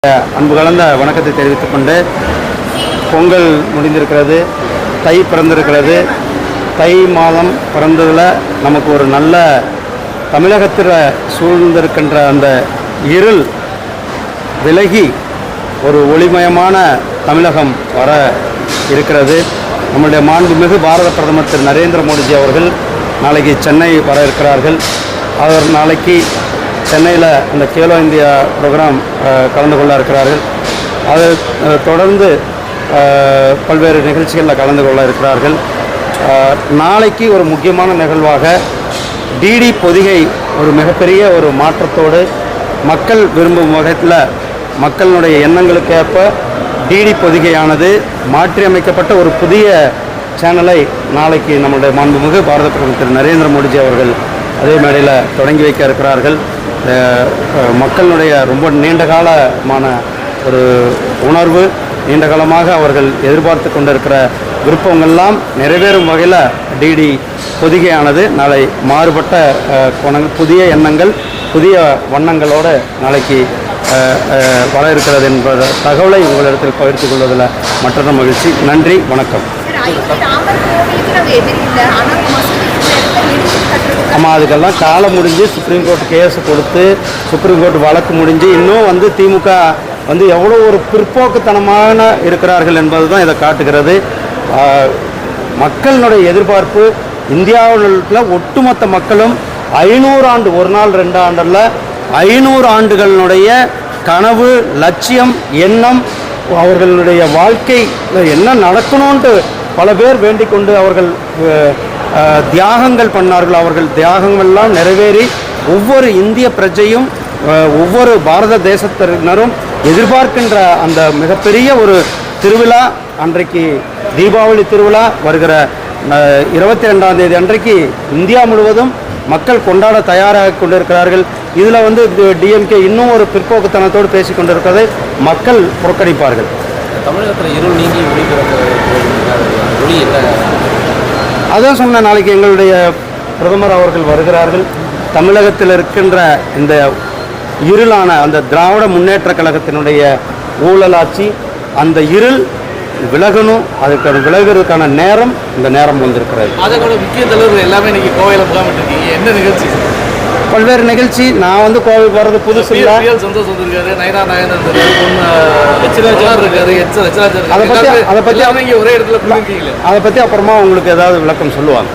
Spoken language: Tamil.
அன்பு கலந்த வணக்கத்தை தெரிவித்துக் கொண்டு பொங்கல் முடிந்திருக்கிறது, தை பிறந்திருக்கிறது. தை மாதம் பிறந்ததில் நமக்கு ஒரு நல்ல தமிழகத்தில் சூழ்ந்திருக்கின்ற அந்த இருள் விலகி ஒரு ஒளிமயமான தமிழகம் வர இருக்கிறது. நம்முடைய மாண்புமிகு பாரத பிரதமர் திரு நரேந்திர மோடிஜி அவர்கள் நாளைக்கு சென்னை வர இருக்கிறார்கள். அவர் நாளைக்கு சென்னையில் அந்த கேலோ இந்தியா ப்ரோக்ராம் கலந்து கொள்ள இருக்கிறார்கள். அதை தொடர்ந்து பல்வேறு நிகழ்ச்சிகளில் கலந்து கொள்ள இருக்கிறார்கள். நாளைக்கு ஒரு முக்கியமான நிகழ்வாக டிடி பொதிகை ஒரு மிகப்பெரிய ஒரு மாற்றத்தோடு மக்கள் விரும்பும் வகையில் மக்களுடைய எண்ணங்களுக்கேற்ப டிடி பொதிகையானது மாற்றியமைக்கப்பட்ட ஒரு புதிய சேனலை நாளைக்கு நம்முடைய மாண்புமிகு பாரத பிரதமர் திரு நரேந்திர மோடிஜி அவர்கள் அதே மேடையில் தொடங்கி வைக்க இருக்கிறார்கள். மக்களுடைய ரொம்ப நீண்ட காலமான ஒரு உணர்வு, நீண்ட காலமாக அவர்கள் எதிர்பார்த்து கொண்டிருக்கிற விருப்பங்கள்லாம் நிறைவேறும் வகையில் டிடி பொதிகையானது நாளை மாறுபட்ட புதிய எண்ணங்கள், புதிய வண்ணங்களோடு நாளைக்கு வர இருக்கிறது என்பது தகவலை உங்களிடத்தில் பகிர்ந்து கொள்வதில் மற்றொரு மகிழ்ச்சி. நன்றி, வணக்கம். ஆமாம், அதுக்கெல்லாம் காலம் முடிஞ்சு சுப்ரீம் கோர்ட் கேஸ் கொடுத்து சுப்ரீம் கோர்ட் வழக்கு முடிஞ்சு இன்னும் திமுக எவ்வளோ ஒரு பிற்போக்குத்தனமான இருக்கிறார்கள் என்பது தான் இதை காட்டுகிறது. மக்களினுடைய எதிர்பார்ப்பு இந்தியாவில் ஒட்டுமொத்த மக்களும் 500 ஆண்டு, ஒரு நாள் 2 ஆண்டில் 500 ஆண்டுகளினுடைய கனவு, லட்சியம், எண்ணம், அவர்களுடைய வாழ்க்கை என்ன நடக்கணும்ன்ட்டு பல பேர் வேண்டிக் கொண்டு அவர்கள் தியாகங்கள் பண்ணார்கள். அவர்கள் தியாகங்கள்லாம் நிறைவேறி ஒவ்வொரு இந்திய பிரஜையும் ஒவ்வொரு பாரத தேசத்தினரும் எதிர்பார்க்கின்ற அந்த மிகப்பெரிய ஒரு திருவிழா அன்றைக்கு தீபாவளி திருவிழா வருகிற 22ஆம் தேதி அன்றைக்கு இந்தியா முழுவதும் மக்கள் கொண்டாட தயாராக கொண்டிருக்கிறார்கள். இதில் டிஎம்கே இன்னும் ஒரு பிற்போக்குத்தனத்தோடு பேசி கொண்டிருப்பதை மக்கள் புறக்கணிப்பார்கள். தமிழகத்தில் இருள் நீங்கி ஒளி அதான் சொன்ன, நாளைக்கு எங்களுடைய பிரதமர் அவர்கள் வருகிறார்கள். தமிழகத்தில் இருக்கின்ற இந்த இருளான அந்த திராவிட முன்னேற்ற கழகத்தினுடைய ஊழலாட்சி, அந்த இருள் விலகணும். அதுக்கான விலகிறதுக்கான நேரம் இந்த நேரம் வந்திருக்கிறது. அதோட முக்கிய தலைவர்கள் எல்லாமே இன்னைக்கு கோவையில் முகாமிட்டிருக்கீங்க. என்ன நிகழ்ச்சி? பல்வேறு நிகழ்ச்சி. நான் கோவைக்கு வர்றது புதுசு இல்லை. சந்தோஷம் வந்திருக்காரு, நயனா நாயகன் இருக்காரு, அதை பற்றி ஒரே இடத்துல அதை பற்றி அப்புறமா உங்களுக்கு ஏதாவது விளக்கம் சொல்லுவாங்க.